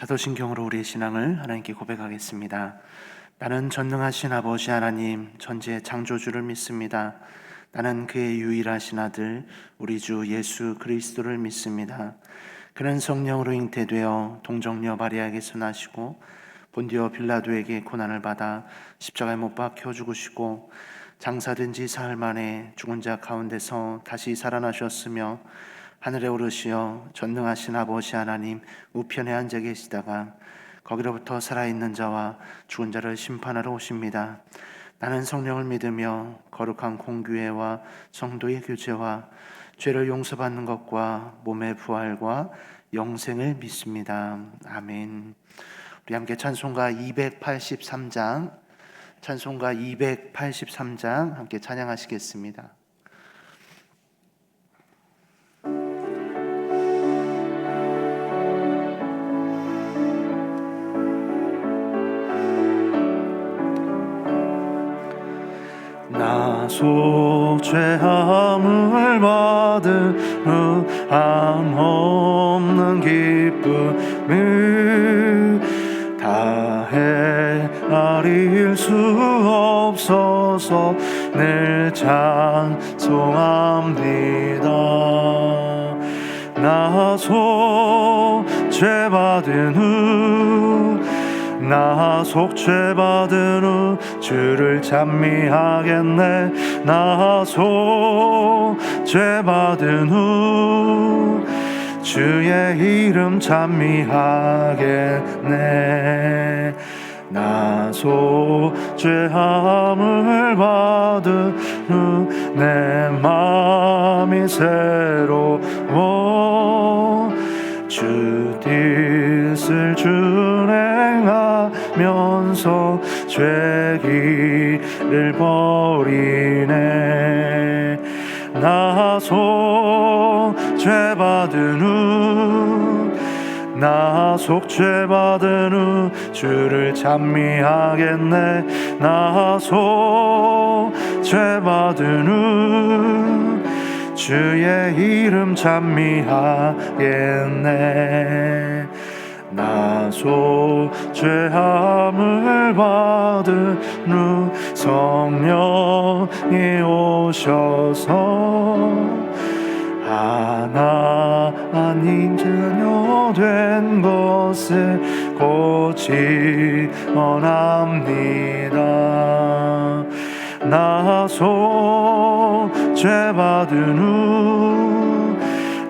사도신경으로 우리의 신앙을 하나님께 고백하겠습니다. 나는 전능하신 아버지 하나님 천지의 창조주를 믿습니다. 나는 그의 유일하신 아들 우리 주 예수 그리스도를 믿습니다. 그는 성령으로 잉태되어 동정녀 마리아에게서 나시고 본디오 빌라도에게 고난을 받아 십자가에 못 박혀 죽으시고 장사된 지 사흘 만에 죽은 자 가운데서 다시 살아나셨으며 하늘에 오르시어 전능하신 아버지 하나님 우편에 앉아 계시다가 거기로부터 살아있는 자와 죽은 자를 심판하러 오십니다. 나는 성령을 믿으며 거룩한 공교회와 성도의 교제와 죄를 용서받는 것과 몸의 부활과 영생을 믿습니다. 아멘. 우리 함께 찬송가 283장 함께 찬양하시겠습니다. 나 속 죄함을 받은 함 없는 기쁨을 다 헤아릴 수 없어서 늘 찬송합니다. 나 속 죄 받은 후 나 속 죄 받은 후 주를 찬미하겠네. 나 속 죄 받은 후 주의 이름 찬미하겠네. 나 속 죄함을 받은 후 내 맘이 새로워 주 뜻을 준행하면서 죄 길을 버리네. 나 속 죄 받은 후 나 속 죄 받은 후 주를 찬미하겠네. 나 속 죄 받은 후 주의 이름 찬미하겠네. 나 속 죄함을 받은 후 성령이 오셔서 하나님 자녀 된 것을 고치 원합니다. 나 속 죄 받은 후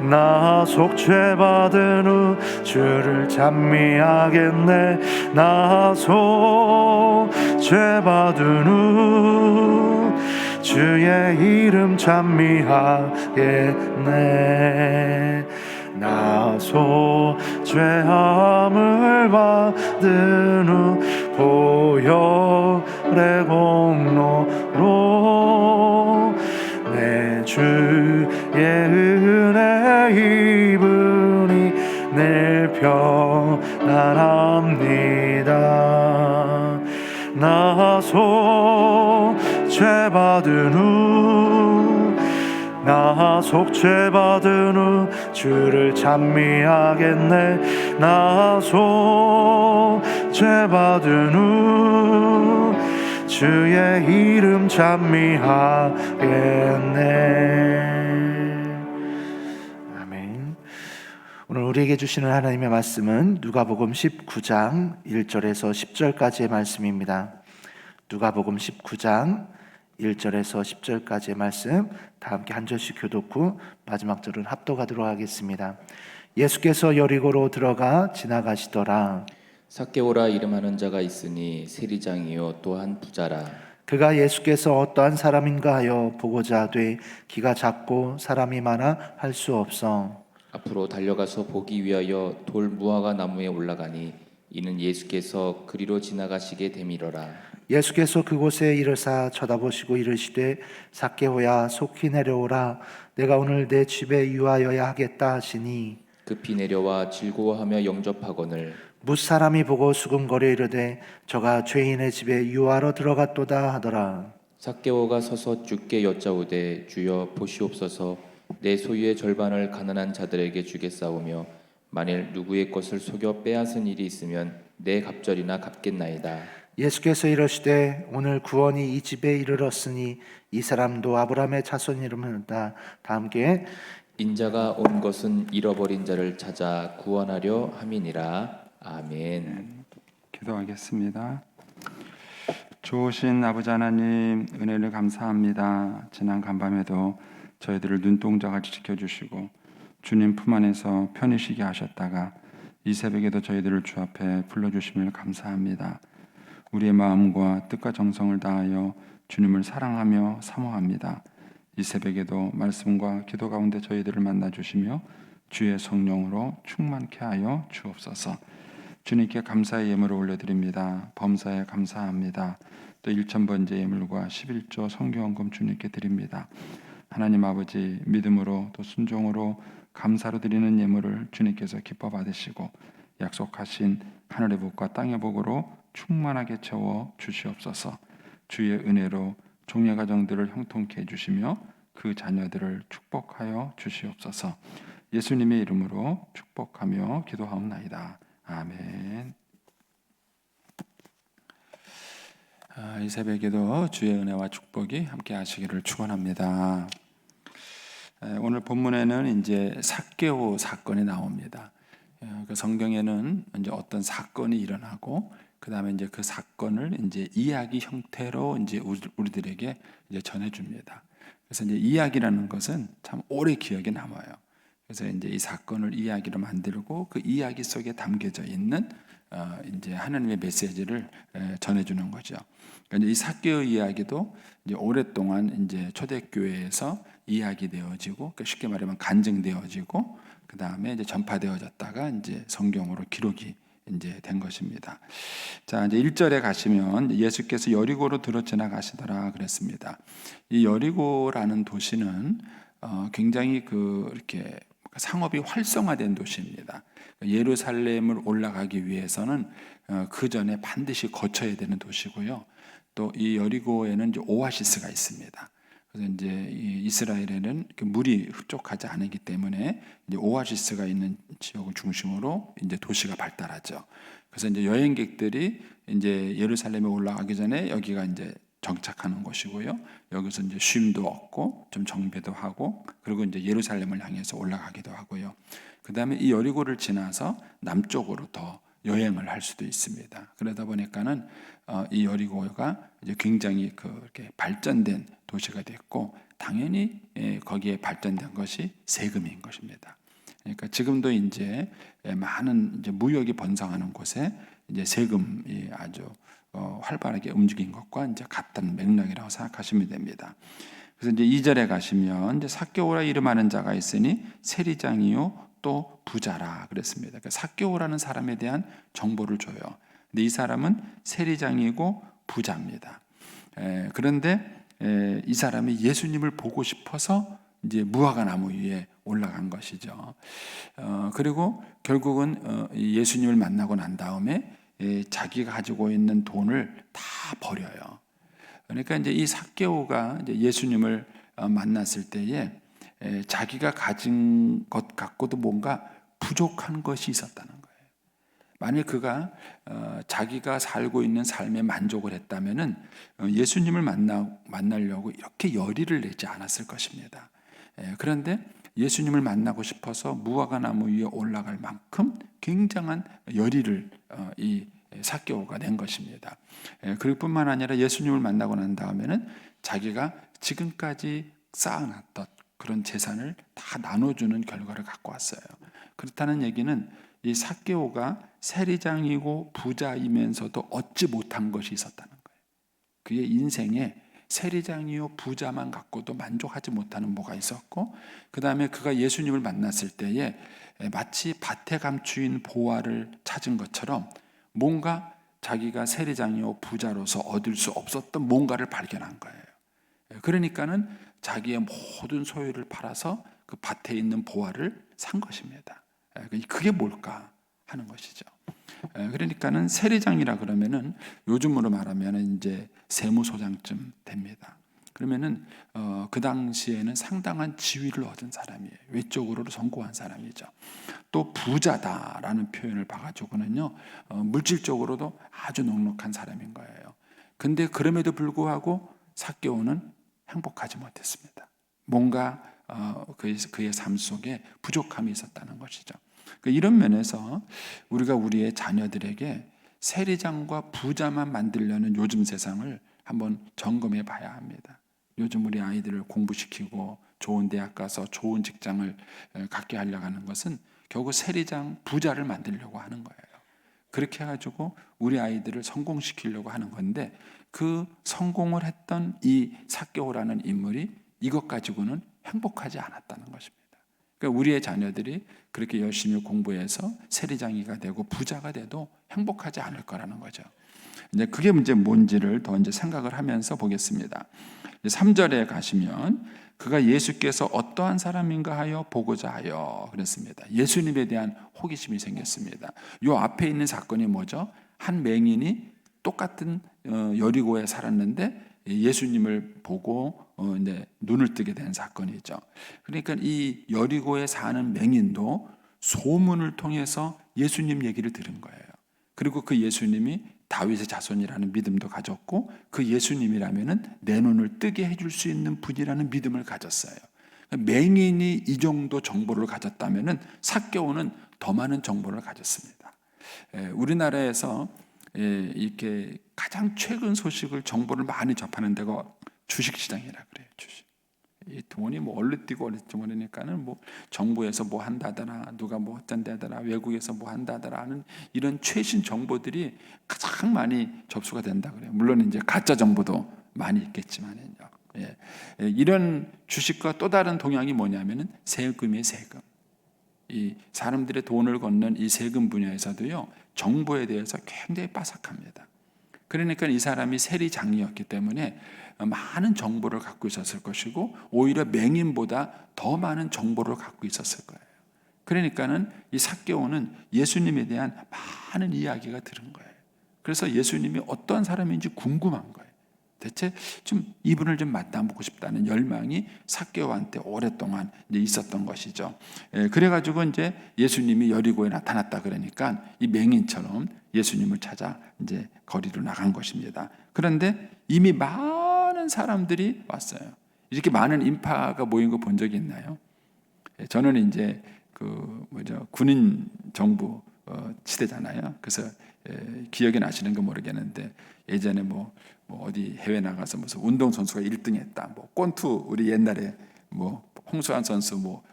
나 속 죄 받은 후 주를 찬미하겠네. 나 속 죄 받은 후 주의 이름 찬미하겠네. 나 속 죄함을 받은 후 보혈의 공로로 내 주의 은혜 입으니 늘 평안합니다. 나 속 죄 받은 후 나 속 죄 받은 후 주를 찬미하겠네. 나 속 죄 받은 후 주의 이름 찬미하겠네. 아멘. 오늘 우리에게 주시는 하나님의 말씀은 누가복음 19장 1절에서 10절까지의 말씀입니다. 누가복음 19장 1절에서 10절까지의 말씀 다 함께 한 절씩 교독 후 마지막 절은 합독하도록 하겠습니다. 예수께서 여리고로 들어가 지나가시더라. 삭개오라 이름하는 자가 있으니 세리장이요 또한 부자라. 그가 예수께서 어떠한 사람인가 하여 보고자 하되 키가 작고 사람이 많아 할 수 없어 앞으로 달려가서 보기 위하여 돌 무화과 나무에 올라가니 이는 예수께서 그리로 지나가시게 되밀어라. 예수께서 그곳에 이르사 쳐다보시고 이르시되 삭개오야 속히 내려오라. 내가 오늘 내 집에 유하여야 하겠다 하시니 급히 내려와 즐거워하며 영접하거늘 뭇사람이 보고 수군거려 이르되 저가 죄인의 집에 유하러 들어갔도다 하더라. 삭개오가 서서 주께 여짜오되 주여 보시옵소서 내 소유의 절반을 가난한 자들에게 주겠사오며 만일 누구의 것을 속여 빼앗은 일이 있으면 내 갑절이나 갚겠나이다. 예수께서 이르시되 오늘 구원이 이 집에 이르렀으니 이 사람도 아브라함의 자손이로다. 다 함께 인자가 온 것은 잃어버린 자를 찾아 구원하려 함이니라. 아멘. 기도하겠습니다. 좋으신 아버지 하나님, 은혜를 감사합니다. 지난 간밤에도 저희들을 눈동자같이 지켜주시고 주님 품 안에서 편히 쉬게 하셨다가 이 새벽에도 저희들을 주 앞에 불러주심을 감사합니다. 우리의 마음과 뜻과 정성을 다하여 주님을 사랑하며 사모합니다. 이 새벽에도 말씀과 기도 가운데 저희들을 만나주시며 주의 성령으로 충만케 하여 주옵소서. 주님께 감사의 예물을 올려드립니다. 범사에 감사합니다. 또 1,000번째 예물과 11조 성경헌금 주님께 드립니다. 하나님 아버지, 믿음으로 또 순종으로 감사로 드리는 예물을 주님께서 기뻐 받으시고 약속하신 하늘의 복과 땅의 복으로 충만하게 채워 주시옵소서. 주의 은혜로 종의 가정들을 형통케 해주시며 그 자녀들을 축복하여 주시옵소서. 예수님의 이름으로 축복하며 기도하옵나이다. 아멘. 이 새벽에도 주의 은혜와 축복이 함께 하시기를 축원합니다. 오늘 본문에는 이제 삭개오 사건이 나옵니다. 그 성경에는 이제 어떤 사건이 일어나고 그 다음에 이제 그 사건을 이제 이야기 형태로 이제 우리들에게 이제 전해줍니다. 그래서 이제 이야기라는 것은 참 오래 기억에 남아요. 그래서 이제 이 사건을 이야기로 만들고 그 이야기 속에 담겨져 있는 이제 하나님의 메시지를 전해주는 거죠. 그러니까 이 삭개오 이야기도 이제 오랫동안 이제 초대교회에서 이야기되어지고, 그러니까 쉽게 말하면 간증되어지고, 그 다음에 이제 전파되어졌다가 이제 성경으로 기록이 이제 된 것입니다. 자, 이제 1절에 가시면 예수께서 여리고로 들어 지나가시더라 그랬습니다. 이 여리고라는 도시는 굉장히 이렇게 상업이 활성화된 도시입니다. 예루살렘을 올라가기 위해서는 그 전에 반드시 거쳐야 되는 도시고요. 또 이 여리고에는 이제 오아시스가 있습니다. 그래서 이제 이스라엘에는 물이 흡족하지 않기 때문에 이제 오아시스가 있는 지역을 중심으로 이제 도시가 발달하죠. 그래서 이제 여행객들이 이제 예루살렘에 올라가기 전에 여기가 이제 정착하는 곳이고요. 여기서 이제 쉼도 얻고 좀 정배도 하고, 그리고 이제 예루살렘을 향해서 올라가기도 하고요. 그 다음에 이 여리고를 지나서 남쪽으로 더 여행을 할 수도 있습니다. 그러다 보니까는 이 여리고가 이제 굉장히 이렇게 발전된 도시가 됐고, 당연히 거기에 발전된 것이 세금인 것입니다. 그러니까 지금도 이제 많은 이제 무역이 번성하는 곳에 이제 세금이 아주 활발하게 움직인 것과 이제 같은 맥락이라고 생각하시면 됩니다. 그래서 이제 2절에 가시면 이제 삭개오라 이름하는 자가 있으니 세리장이요 또 부자라 그랬습니다. 그러니까 삭개오라는 사람에 대한 정보를 줘요. 근데 이 사람은 세리장이고 부자입니다. 그런데 이 사람이 예수님을 보고 싶어서 이제 무화과 나무 위에 올라간 것이죠. 그리고 결국은 예수님을 만나고 난 다음에 자기가 가지고 있는 돈을 다 버려요. 그러니까 이제 이 삭개오가 이제 예수님을 만났을 때에 자기가 가진 것 갖고도 뭔가 부족한 것이 있었다는 거예요. 만일 그가 자기가 살고 있는 삶에 만족을 했다면은 예수님을 만나려고 이렇게 열의를 내지 않았을 것입니다. 그런데 예수님을 만나고 싶어서 무화과 나무 위에 올라갈 만큼 굉장한 열의를 이 삭개오가 낸 것입니다. 그럴 뿐만 아니라 예수님을 만나고 난 다음에는 자기가 지금까지 쌓아놨던 그런 재산을 다 나눠주는 결과를 갖고 왔어요. 그렇다는 얘기는 이 삭개오가 세리장이고 부자이면서도 얻지 못한 것이 있었다는 거예요. 그의 인생에 세리장이요 부자만 갖고도 만족하지 못하는 뭐가 있었고, 그 다음에 그가 예수님을 만났을 때에 마치 밭에 감추인 보화를 찾은 것처럼 뭔가 자기가 세리장이요 부자로서 얻을 수 없었던 뭔가를 발견한 거예요. 그러니까는 자기의 모든 소유를 팔아서 그 밭에 있는 보화를 산 것입니다. 그게 뭘까 하는 것이죠. 그러니까는 세리장이라 그러면은 요즘으로 말하면 이제 세무소장쯤 됩니다. 그러면은 그 당시에는 상당한 지위를 얻은 사람이에요. 외적으로도 성공한 사람이죠. 또 부자다라는 표현을 봐가지고는요, 물질적으로도 아주 넉넉한 사람인 거예요. 근데 그럼에도 불구하고 삭개오는 행복하지 못했습니다. 뭔가 그의 삶 속에 부족함이 있었다는 것이죠. 이런 면에서 우리가 우리의 자녀들에게 세리장과 부자만 만들려는 요즘 세상을 한번 점검해 봐야 합니다. 요즘 우리 아이들을 공부시키고 좋은 대학 가서 좋은 직장을 갖게 하려고 하는 것은 결국 세리장, 부자를 만들려고 하는 거예요. 그렇게 해가지고 우리 아이들을 성공시키려고 하는 건데, 그 성공을 했던 이 삭개오라는 인물이 이것 가지고는 행복하지 않았다는 것입니다. 그러니까 우리의 자녀들이 그렇게 열심히 공부해서 세리장이가 되고 부자가 돼도 행복하지 않을 거라는 거죠. 이제 그게 문제 뭔지를 더 이제 생각을 하면서 보겠습니다. 3절에 가시면 그가 예수께서 어떠한 사람인가 하여 보고자 하여 그랬습니다. 예수님에 대한 호기심이 생겼습니다. 요 앞에 있는 사건이 뭐죠? 한 맹인이 똑같은 여리고에 살았는데 예수님을 보고 이제 눈을 뜨게 된 사건이죠. 그러니까 이 여리고에 사는 맹인도 소문을 통해서 예수님 얘기를 들은 거예요. 그리고 그 예수님이 다윗의 자손이라는 믿음도 가졌고, 그 예수님이라면은 내 눈을 뜨게 해줄 수 있는 분이라는 믿음을 가졌어요. 맹인이 이 정도 정보를 가졌다면은 삭개오는 더 많은 정보를 가졌습니다. 우리나라에서 이렇게 가장 최근 소식을 정보를 많이 접하는 데가 주식시장이라 그래요. 주식. 이 돈이 뭐 얼른 뛰고 얼른 모르니까는 뭐 정부에서 뭐 한다더라, 누가 뭐 어쩐다더라, 외국에서 뭐 한다더라 하는 이런 최신 정보들이 가장 많이 접수가 된다 그래요. 물론 이제 가짜 정보도 많이 있겠지만요. 이런 주식과 또 다른 동향이 뭐냐면은 세금이에요, 세금. 이 사람들의 돈을 걷는 이 세금 분야에서도요, 정보에 대해서 굉장히 빠삭합니다. 그러니까 이 사람이 세리장이었기 때문에 많은 정보를 갖고 있었을 것이고, 오히려 맹인보다 더 많은 정보를 갖고 있었을 거예요. 그러니까는 이 삭개오는 예수님에 대한 많은 이야기가 들은 거예요. 그래서 예수님이 어떤 사람인지 궁금한 거예요. 대체 좀 이분을 좀 만나보고 싶다는 열망이 삭개오한테 오랫동안 이제 있었던 것이죠. 그래가지고 이제 예수님이 여리고에 나타났다 그러니까 이 맹인처럼 예수님을 찾아 이제 거리로 나간 것입니다. 그런데 이미 많은 사람들이 왔어요. 이렇게 많은 인파가 모인 거 본 적이 있나요? 저는 이제 군인 정부 시대잖아요. 그래서 기억이 나시는 거 모르겠는데, 예전에 뭐 어디 해외 나가서 무슨 운동 선수가 1등했다, 뭐 권투 우리 옛날에 뭐 홍수환 선수 뭐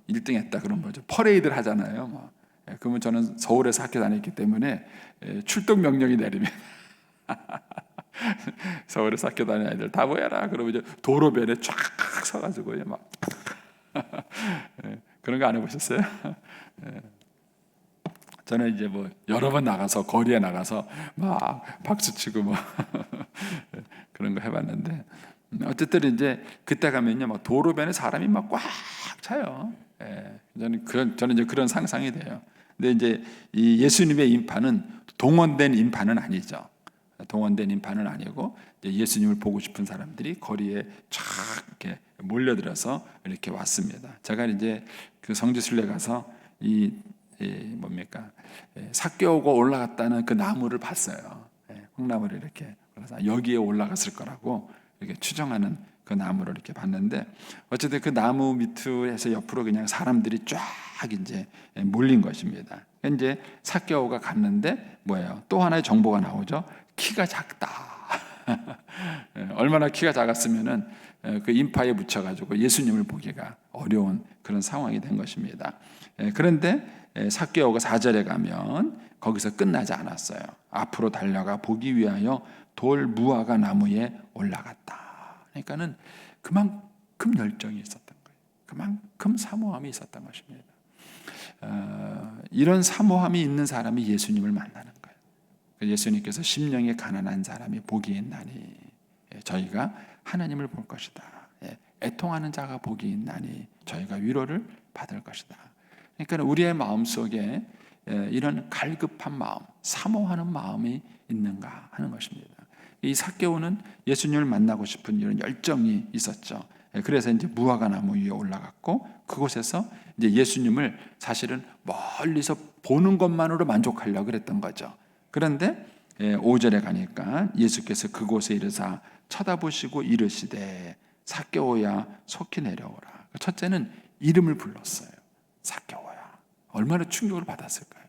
1등했다 그런 거죠. 퍼레이드를 하잖아요. 그러면 저는 서울에서 학교 다녔기 때문에 출동 명령이 내리면 서울에서 학교 다니는 아이들 다 모여라 그러면 이제 도로변에 쫙 서가지고 막 그런 거 안 해보셨어요? 저는 이제 뭐 여러 번 나가서 거리에 나가서 막 박수 치고 뭐 그런 거 해봤는데, 어쨌든 이제 그때 가면요, 막 도로변에 사람이 막 꽉 차요. 저는 이제 그런 상상이 돼요. 근데 이제 이 예수님의 인파는 동원된 인파는 아니죠. 동원된 인파는 아니고 예수님을 보고 싶은 사람들이 거리에 쫙 이렇게 몰려들어서 이렇게 왔습니다. 제가 이제 그 성지순례 가서 삭개오가 올라갔다는 그 나무를 봤어요. 콩나무를 이렇게 그래서 여기에 올라갔을 거라고 이렇게 추정하는 그 나무를 이렇게 봤는데, 어쨌든 그 나무 밑에서 옆으로 그냥 사람들이 쫙 이제 몰린 것입니다. 이제 삭개오가 갔는데 뭐예요? 또 하나의 정보가 나오죠. 키가 작다. 얼마나 키가 작았으면은 그 인파에 묻혀가지고 예수님을 보기가 어려운 그런 상황이 된 것입니다. 그런데 삭개오가 4절에 가면 거기서 끝나지 않았어요. 앞으로 달려가 보기 위하여 돌 무화과 나무에 올라갔다. 그러니까는 그만큼 열정이 있었던 거예요. 그만큼 사모함이 있었던 것입니다. 이런 사모함이 있는 사람이 예수님을 만나는 거예요. 예수님께서 심령이 가난한 사람이 복이 있나니 저희가 하나님을 볼 것이다. 애통하는 자가 복이 있나니 저희가 위로를 받을 것이다. 그러니까 우리의 마음속에 이런 갈급한 마음, 사모하는 마음이 있는가 하는 것입니다. 이 삭개오는 예수님을 만나고 싶은 이런 열정이 있었죠. 그래서 이제 무화과 나무 위에 올라갔고 그곳에서 이제 예수님을 사실은 멀리서 보는 것만으로 만족하려고 그랬던 거죠. 그런데 5절에 가니까 예수께서 그곳에 이르사 쳐다보시고 이르시되 삭개오야 속히 내려오라. 첫째는 이름을 불렀어요. 삭개오야. 얼마나 충격을 받았을까요?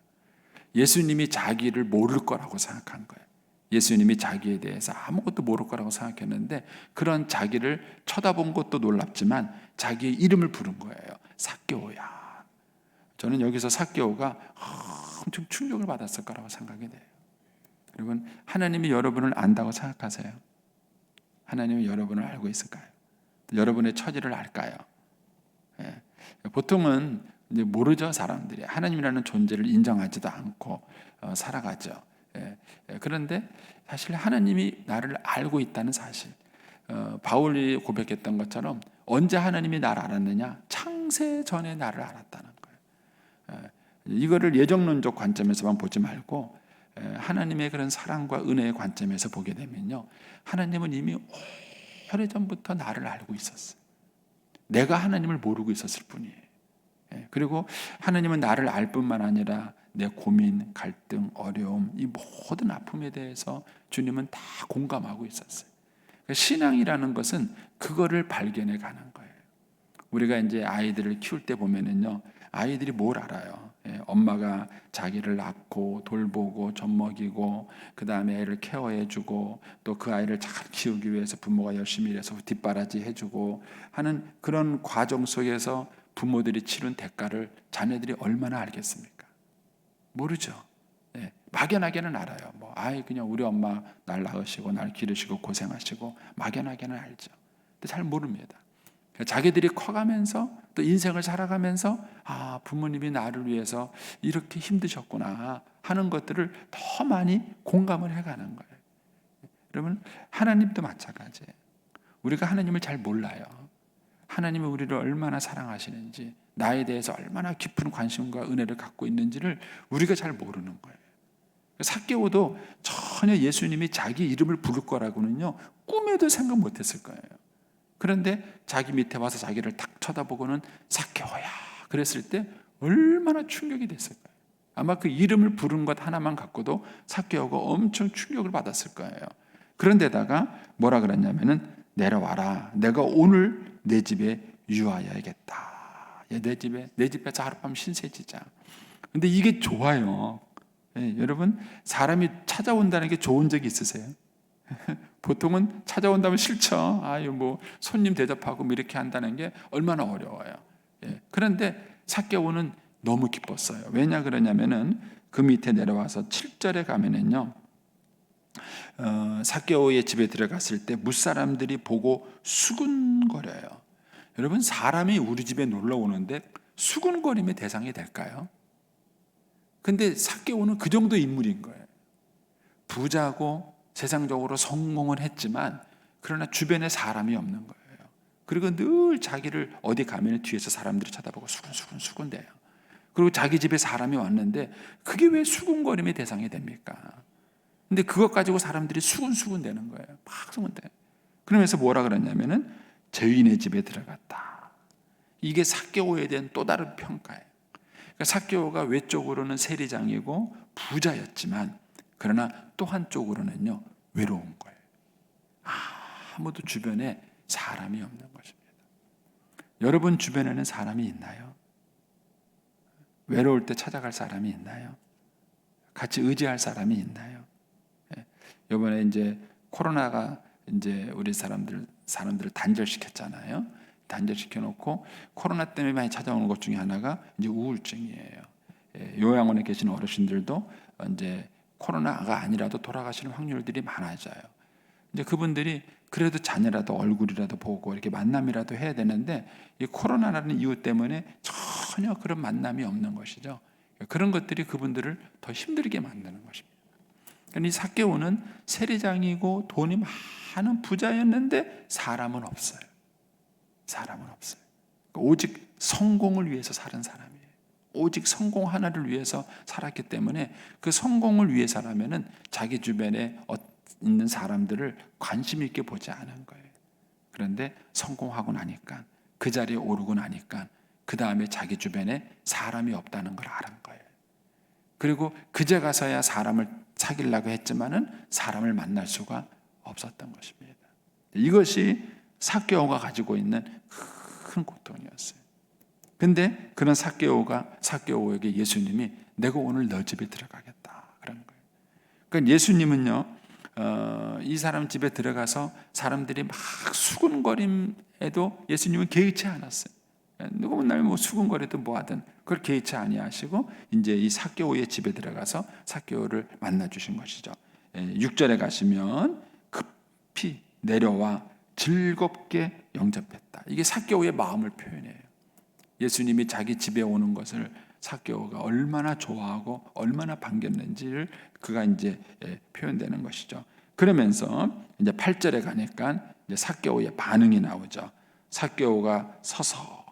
예수님이 자기를 모를 거라고 생각한 거예요. 예수님이 자기에 대해서 아무것도 모를 거라고 생각했는데 그런 자기를 쳐다본 것도 놀랍지만 자기의 이름을 부른 거예요. 삭개오야. 저는 여기서 삭개오가 엄청 충격을 받았을 거라고 생각이 돼요. 여러분, 하나님이 여러분을 안다고 생각하세요? 하나님이 여러분을 알고 있을까요? 여러분의 처지를 알까요? 예. 보통은 이제 모르죠, 사람들이. 하나님이라는 존재를 인정하지도 않고 살아가죠. 그런데 사실 하나님이 나를 알고 있다는 사실, 바울이 고백했던 것처럼 언제 하나님이 나를 알았느냐? 창세 전에 나를 알았다는 거예요. 이거를 예정론적 관점에서만 보지 말고 하나님의 그런 사랑과 은혜의 관점에서 보게 되면요, 하나님은 이미 오래전부터 나를 알고 있었어요. 내가 하나님을 모르고 있었을 뿐이에요. 그리고 하나님은 나를 알 뿐만 아니라 내 고민, 갈등, 어려움, 이 모든 아픔에 대해서 주님은 다 공감하고 있었어요. 신앙이라는 것은 그거를 발견해 가는 거예요. 우리가 이제 아이들을 키울 때 보면은요, 아이들이 뭘 알아요? 엄마가 자기를 낳고 돌보고 젖먹이고 그 다음에 애를 케어해주고 또 그 아이를 잘 키우기 위해서 부모가 열심히 일해서 뒷바라지 해주고 하는 그런 과정 속에서 부모들이 치른 대가를 자녀들이 얼마나 알겠습니까? 모르죠. 막연하게는 알아요. 그냥 우리 엄마 날 낳으시고 날 기르시고 고생하시고 막연하게는 알죠. 근데 잘 모릅니다. 자기들이 커가면서 또 인생을 살아가면서 부모님이 나를 위해서 이렇게 힘드셨구나 하는 것들을 더 많이 공감을 해가는 거예요. 여러분, 하나님도 마찬가지예요. 우리가 하나님을 잘 몰라요. 하나님이 우리를 얼마나 사랑하시는지, 나에 대해서 얼마나 깊은 관심과 은혜를 갖고 있는지를 우리가 잘 모르는 거예요. 삭개오도 전혀 예수님이 자기 이름을 부를 거라고는요 꿈에도 생각 못했을 거예요. 그런데 자기 밑에 와서 자기를 딱 쳐다보고는 삭개오야 그랬을 때 얼마나 충격이 됐을까요? 아마 그 이름을 부른 것 하나만 갖고도 삭개오가 엄청 충격을 받았을 거예요. 그런데다가 뭐라 그랬냐면은 내려와라. 내가 오늘 내 집에 유하여야겠다. 내 집에서 하룻밤 신세지자. 근데 이게 좋아요. 여러분, 사람이 찾아온다는 게 좋은 적이 있으세요? 보통은 찾아온다면 싫죠. 손님 대접하고 이렇게 한다는 게 얼마나 어려워요. 그런데 삭개오는 너무 기뻤어요. 왜냐 그러냐면은 그 밑에 내려와서 7절에 가면은요, 삭개오의 집에 들어갔을 때 무사람들이 보고 수군거려요. 여러분, 사람이 우리 집에 놀러 오는데 수군거림의 대상이 될까요? 근데 삭개오는 그 정도 인물인 거예요. 부자고 세상적으로 성공을 했지만 그러나 주변에 사람이 없는 거예요. 그리고 늘 자기를 어디 가면 뒤에서 사람들이 쳐다보고 수군대요. 그리고 자기 집에 사람이 왔는데 그게 왜 수군거림의 대상이 됩니까? 근데 그것 가지고 사람들이 수군대는 거예요. 막 수군대. 그러면서 뭐라 그러냐면은 죄인의 집에 들어갔다. 이게 삭개오에 대한 또 다른 평가예요. 그러니까 삭개오가 외적으로는 세리장이고 부자였지만 그러나 또 한쪽으로는요 외로운 거예요. 아무도 주변에 사람이 없는 것입니다. 여러분 주변에는 사람이 있나요? 외로울 때 찾아갈 사람이 있나요? 같이 의지할 사람이 있나요? 이번에 이제 코로나가 이제 우리 사람들을 단절시켰잖아요. 단절시켜 놓고 코로나 때문에 많이 찾아오는 것 중에 하나가 이제 우울증이에요. 요양원에 계신 어르신들도 이제 코로나가 아니라도 돌아가시는 확률들이 많아져요. 이제 그분들이 그래도 자녀라도 얼굴이라도 보고 이렇게 만남이라도 해야 되는데 이 코로나라는 이유 때문에 전혀 그런 만남이 없는 것이죠. 그런 것들이 그분들을 더 힘들게 만드는 것입니다. 그러니까 이 삭개오는 세리장이고 돈이 많은 부자였는데 사람은 없어요. 오직 성공을 위해서 사는 사람이에요. 오직 성공 하나를 위해서 살았기 때문에 그 성공을 위해서라면은 자기 주변에 있는 사람들을 관심 있게 보지 않은 거예요. 그런데 성공하고 나니까, 그 자리에 오르고 나니까 그 다음에 자기 주변에 사람이 없다는 걸 알은 거예요. 그리고 그제 가서야 사람을 사귀려고 했지만은 사람을 만날 수가 없었던 것입니다. 이것이 삭개오가 가지고 있는 큰 고통이었어요. 근데 그런 삭개오에게 예수님이 내가 오늘 너 집에 들어가겠다 그런 거예요. 그러니까 예수님은요, 이 사람 집에 들어가서 사람들이 막 수군거림에도 예수님은 개의치 않았어요. 누가 맨날 뭐 수군거려도 뭐하든 그걸 개의치 아니하시고 이제 이 삭개오의 집에 들어가서 삭개오를 만나 주신 것이죠. 6절에 가시면 급히 내려와 즐겁게 영접했다. 이게 삭개오의 마음을 표현해요. 예수님이 자기 집에 오는 것을 삭개오가 얼마나 좋아하고 얼마나 반겼는지를 그가 이제 표현되는 것이죠. 그러면서 이제 8절에 가니까 이제 삭개오의 반응이 나오죠. 삭개오가 서서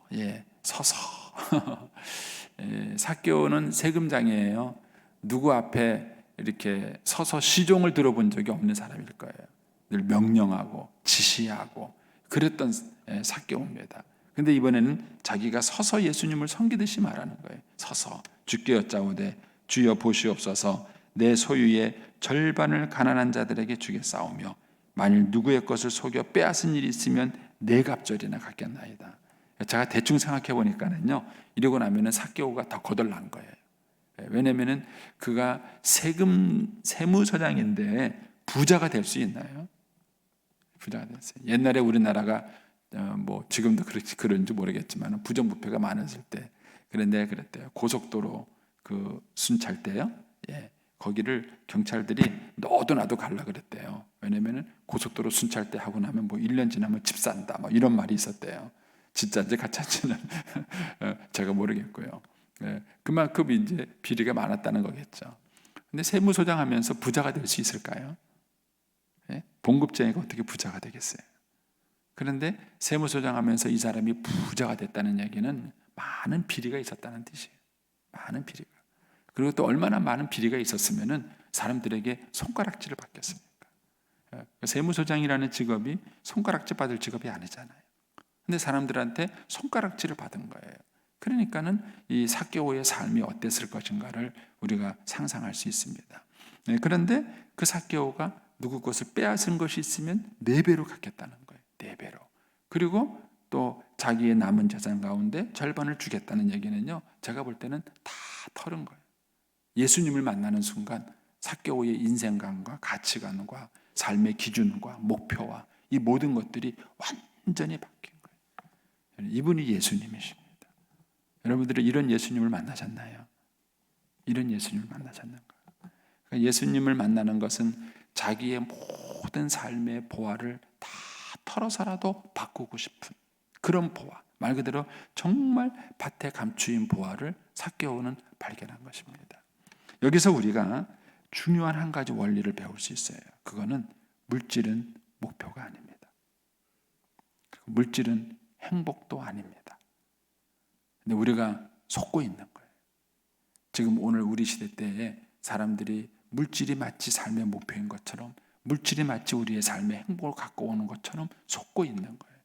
삭개오는 세금장이에요. 누구 앞에 이렇게 서서 시종을 들어본 적이 없는 사람일 거예요. 늘 명령하고 지시하고 그랬던 삭개오입니다. 근데 이번에는 자기가 서서 예수님을 섬기듯이 말하는 거예요. 서서 주께 여짜오되 주여 보시옵소서 내 소유의 절반을 가난한 자들에게 주겠사오며 만일 누구의 것을 속여 빼앗은 일이 있으면 네 갑절이나 갚겠나이다. 제가 대충 생각해 보니까는요, 이러고 나면은 삭개오가 더 거덜난 거예요. 왜냐면은 그가 세무서장인데 부자가 될 수 있나요? 부자가 됐어요. 옛날에 우리나라가 뭐 지금도 그런지 모르겠지만 부정부패가 많았을 때 그런데 그랬대요. 고속도로 그 순찰 때요. 거기를 경찰들이 너도 나도 갈라 그랬대요. 왜냐면은 고속도로 순찰 때 하고 나면 뭐 1년 지나면 집 산다 뭐 이런 말이 있었대요. 진짜인지 가짜인지는 제가 모르겠고요. 그만큼 이제 비리가 많았다는 거겠죠. 근데 세무소장 하면서 부자가 될 수 있을까요? 봉급쟁이가 어떻게 부자가 되겠어요? 그런데 세무소장 하면서 이 사람이 부자가 됐다는 얘기는 많은 비리가 있었다는 뜻이에요. 많은 비리가. 그리고 또 얼마나 많은 비리가 있었으면은 사람들에게 손가락질을 받겠습니까? 세무소장이라는 직업이 손가락질 받을 직업이 아니잖아요. 근데 사람들한테 손가락질을 받은 거예요. 그러니까는 이 삭개오의 삶이 어땠을 것인가를 우리가 상상할 수 있습니다. 그런데 그 삭개오가 누구 것을 빼앗은 것이 있으면 4배로 갚겠다는 거예요. 4배로. 그리고 또 자기의 남은 재산 가운데 절반을 주겠다는 얘기는요, 제가 볼 때는 다 털은 거예요. 예수님을 만나는 순간 삭개오의 인생관과 가치관과 삶의 기준과 목표와 이 모든 것들이 완전히 바뀐 거예요. 이분이 예수님이십니다. 여러분들은 이런 예수님을 만나셨나요? 이런 예수님을 만나셨는가? 그러니까 예수님을 만나는 것은 자기의 모든 삶의 보화를 다 털어서라도 바꾸고 싶은 그런 보화, 말 그대로 정말 밭에 감추인 보화를 삭개오는 발견한 것입니다. 여기서 우리가 중요한 한 가지 원리를 배울 수 있어요. 그거는 물질은 목표가 아닙니다. 물질은 행복도 아닙니다. 근데 우리가 속고 있는 거예요. 지금 오늘 우리 시대 때에 사람들이 물질이 마치 삶의 목표인 것처럼, 물질이 마치 우리의 삶의 행복을 갖고 오는 것처럼 속고 있는 거예요.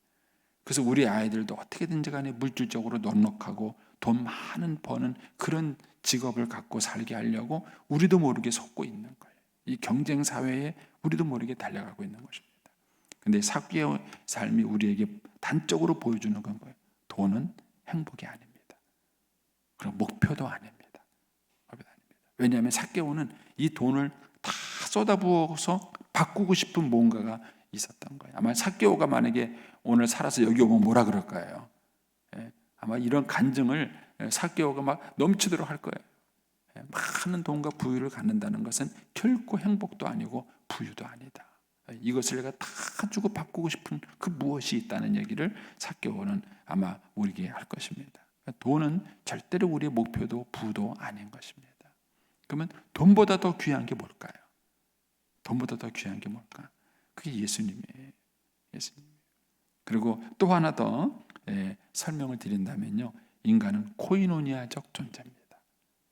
그래서 우리 아이들도 어떻게든지 간에 물질적으로 넉넉하고 돈 많은 버는 그런 직업을 갖고 살게 하려고 우리도 모르게 속고 있는 거예요. 이 경쟁 사회에 우리도 모르게 달려가고 있는 것입니다. 그런데 삭개오의 삶이 우리에게 단적으로 보여주는 건 거예요. 돈은 행복이 아닙니다. 그리고 목표도 아닙니다. 왜냐하면 삭개오는 이 돈을 다 쏟아부어서 바꾸고 싶은 뭔가가 있었던 거예요. 아마 삭개오가 만약에 오늘 살아서 여기 오면 뭐라 그럴 거예요. 아마 이런 간증을 삭개오가 막 넘치도록 할 거예요. 많은 돈과 부유를 갖는다는 것은 결코 행복도 아니고 부유도 아니다. 이것을 내가 다 주고 바꾸고 싶은 그 무엇이 있다는 얘기를 삭개오는 아마 우리에게 할 것입니다. 돈은 절대로 우리의 목표도 부도 아닌 것입니다. 그러면 돈보다 더 귀한 게 뭘까요? 돈보다 더 귀한 게 뭘까? 그게 예수님이에요. 예수님. 그리고 또 하나 더 설명을 드린다면요, 인간은 코이노니아적 존재입니다.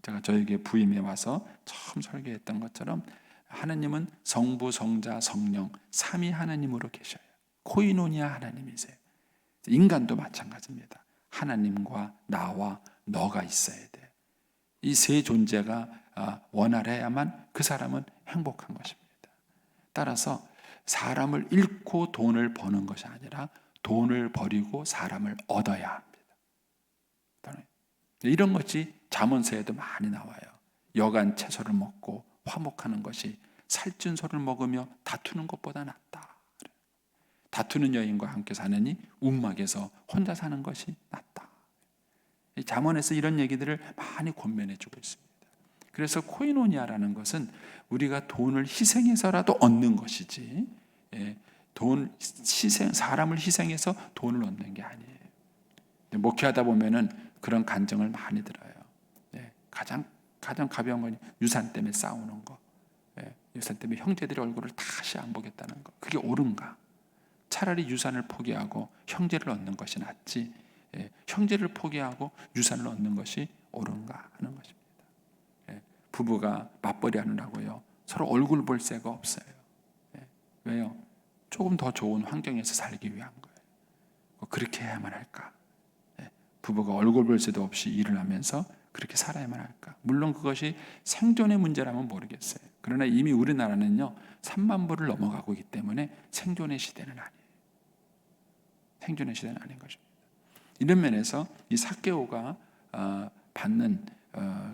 제가 저에게 부임해 와서 처음 설교했던 것처럼 하나님은 성부, 성자, 성령 삼위 하나님으로 계셔요. 코이노니아 하나님이세요. 인간도 마찬가지입니다. 하나님과 나와 너가 있어야 돼. 이 세 존재가 원활해야만 그 사람은 행복한 것입니다. 따라서 사람을 잃고 돈을 버는 것이 아니라 돈을 버리고 사람을 얻어야 합니다. 이런 것이 잠언서에도 많이 나와요. 여간 채소를 먹고 화목하는 것이 살찐 소를 먹으며 다투는 것보다 낫다. 다투는 여인과 함께 사느니 움막에서 혼자 사는 것이 낫다. 이 잠언에서 이런 얘기들을 많이 권면해 주고 있습니다. 그래서 코이노니아라는 것은 우리가 돈을 희생해서라도 얻는 것이지, 사람을 희생해서 돈을 얻는 게 아니에요. 목회하다 보면은 그런 간증을 많이 들어요. 가장 가벼운 건 유산 때문에 싸우는 거. 유산 때문에 형제들의 얼굴을 다시 안 보겠다는 거. 그게 옳은가? 차라리 유산을 포기하고 형제를 얻는 것이 낫지, 형제를 포기하고 유산을 얻는 것이 옳은가 하는 것입니다. 부부가 맞벌이 하느라고요, 서로 얼굴 볼 새가 없어요. 왜요? 조금 더 좋은 환경에서 살기 위한 거예요. 그렇게 해야만 할까? 부부가 얼굴 볼 새도 없이 일을 하면서 그렇게 살아야만 할까? 물론 그것이 생존의 문제라면 모르겠어요. 그러나 이미 우리나라는요 3만 불을 넘어가고 있기 때문에 생존의 시대는 아니에요. 생존의 시대는 아닌 것입니다. 이런 면에서 이 삭개오가 받는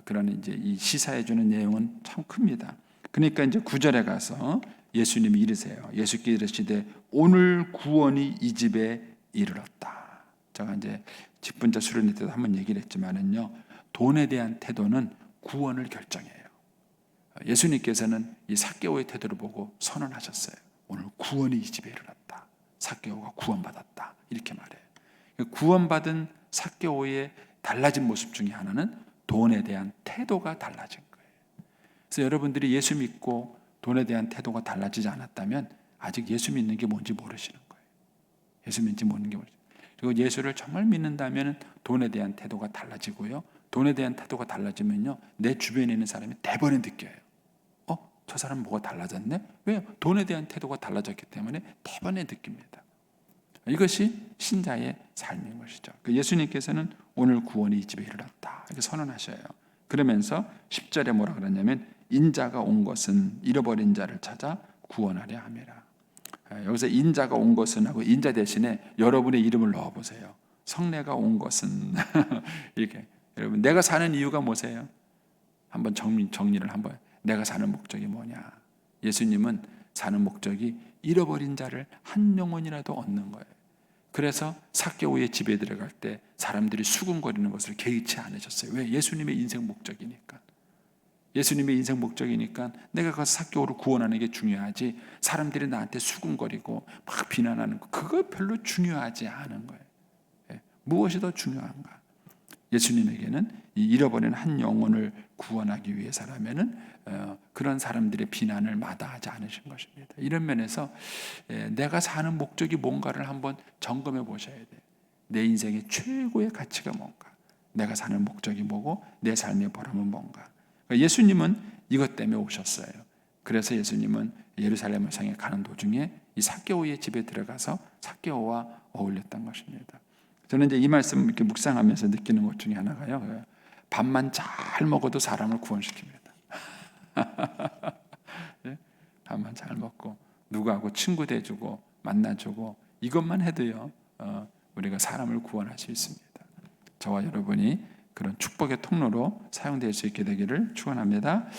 그런 이제 이 시사해 주는 내용은 참 큽니다. 그러니까 이제 9절에 가서 예수님이 이르세요. 예수께 이르시되 오늘 구원이 이 집에 이르렀다. 제가 이제 직분자 수련회 때도 한번 얘기를 했지만은요, 돈에 대한 태도는 구원을 결정해요. 예수님께서는 이 삭개오의 태도를 보고 선언하셨어요. 오늘 구원이 이 집에 이르렀다. 삭개오가 구원받았다. 이렇게 말해요. 구원받은 삭개오의 달라진 모습 중에 하나는 돈에 대한 태도가 달라진 거예요. 그래서 여러분들이 예수 믿고 돈에 대한 태도가 달라지지 않았다면 아직 예수 믿는 게 뭔지 모르시는 거예요. 예수 믿는지 모르는 게 모르시는 거예요. 그리고 예수를 정말 믿는다면 돈에 대한 태도가 달라지고요. 돈에 대한 태도가 달라지면요, 내 주변에 있는 사람이 대번에 느껴요. 저 사람 뭐가 달라졌네? 왜요? 돈에 대한 태도가 달라졌기 때문에 대번에 느낍니다. 이것이 신자의 삶인 것이죠. 예수님께서는 오늘 구원이 이 집에 이르렀다 이렇게 선언하셔요. 그러면서 10절에 뭐라 그러냐면 인자가 온 것은 잃어버린 자를 찾아 구원하려 함이라. 여기서 인자가 온 것은 하고 인자 대신에 여러분의 이름을 넣어보세요. 성례가 온 것은 이렇게. 여러분, 내가 사는 이유가 뭐세요? 한번 정리를 한번. 내가 사는 목적이 뭐냐? 예수님은 사는 목적이 잃어버린 자를 한 영혼이라도 얻는 거예요. 그래서 삭개오의 집에 들어갈 때 사람들이 수군거리는 것을 개의치 않으셨어요. 왜? 예수님의 인생 목적이니까. 예수님의 인생 목적이니까 내가 가서 삭개오를 구원하는 게 중요하지, 사람들이 나한테 수군거리고 막 비난하는 거, 그거 별로 중요하지 않은 거예요. 무엇이 더 중요한가? 예수님에게는 이 잃어버린 한 영혼을 구원하기 위해서라면은 그런 사람들의 비난을 마다하지 않으신 것입니다. 이런 면에서 내가 사는 목적이 뭔가를 한번 점검해 보셔야 돼요. 내 인생의 최고의 가치가 뭔가, 내가 사는 목적이 뭐고 내 삶의 보람은 뭔가. 예수님은 이것 때문에 오셨어요. 그래서 예수님은 예루살렘을 향해 가는 도중에 이 삭개오의 집에 들어가서 삭개오와 어울렸던 것입니다. 저는 이제 이 말씀 이렇게 묵상하면서 느끼는 것 중에 하나가요, 밥만 잘 먹어도 사람을 구원시킵니다. 밥만 잘 먹고 누구하고 친구 돼주고 만나주고 이것만 해도요, 우리가 사람을 구원할 수 있습니다. 저와 여러분이 그런 축복의 통로로 사용될 수 있게 되기를 축원합니다.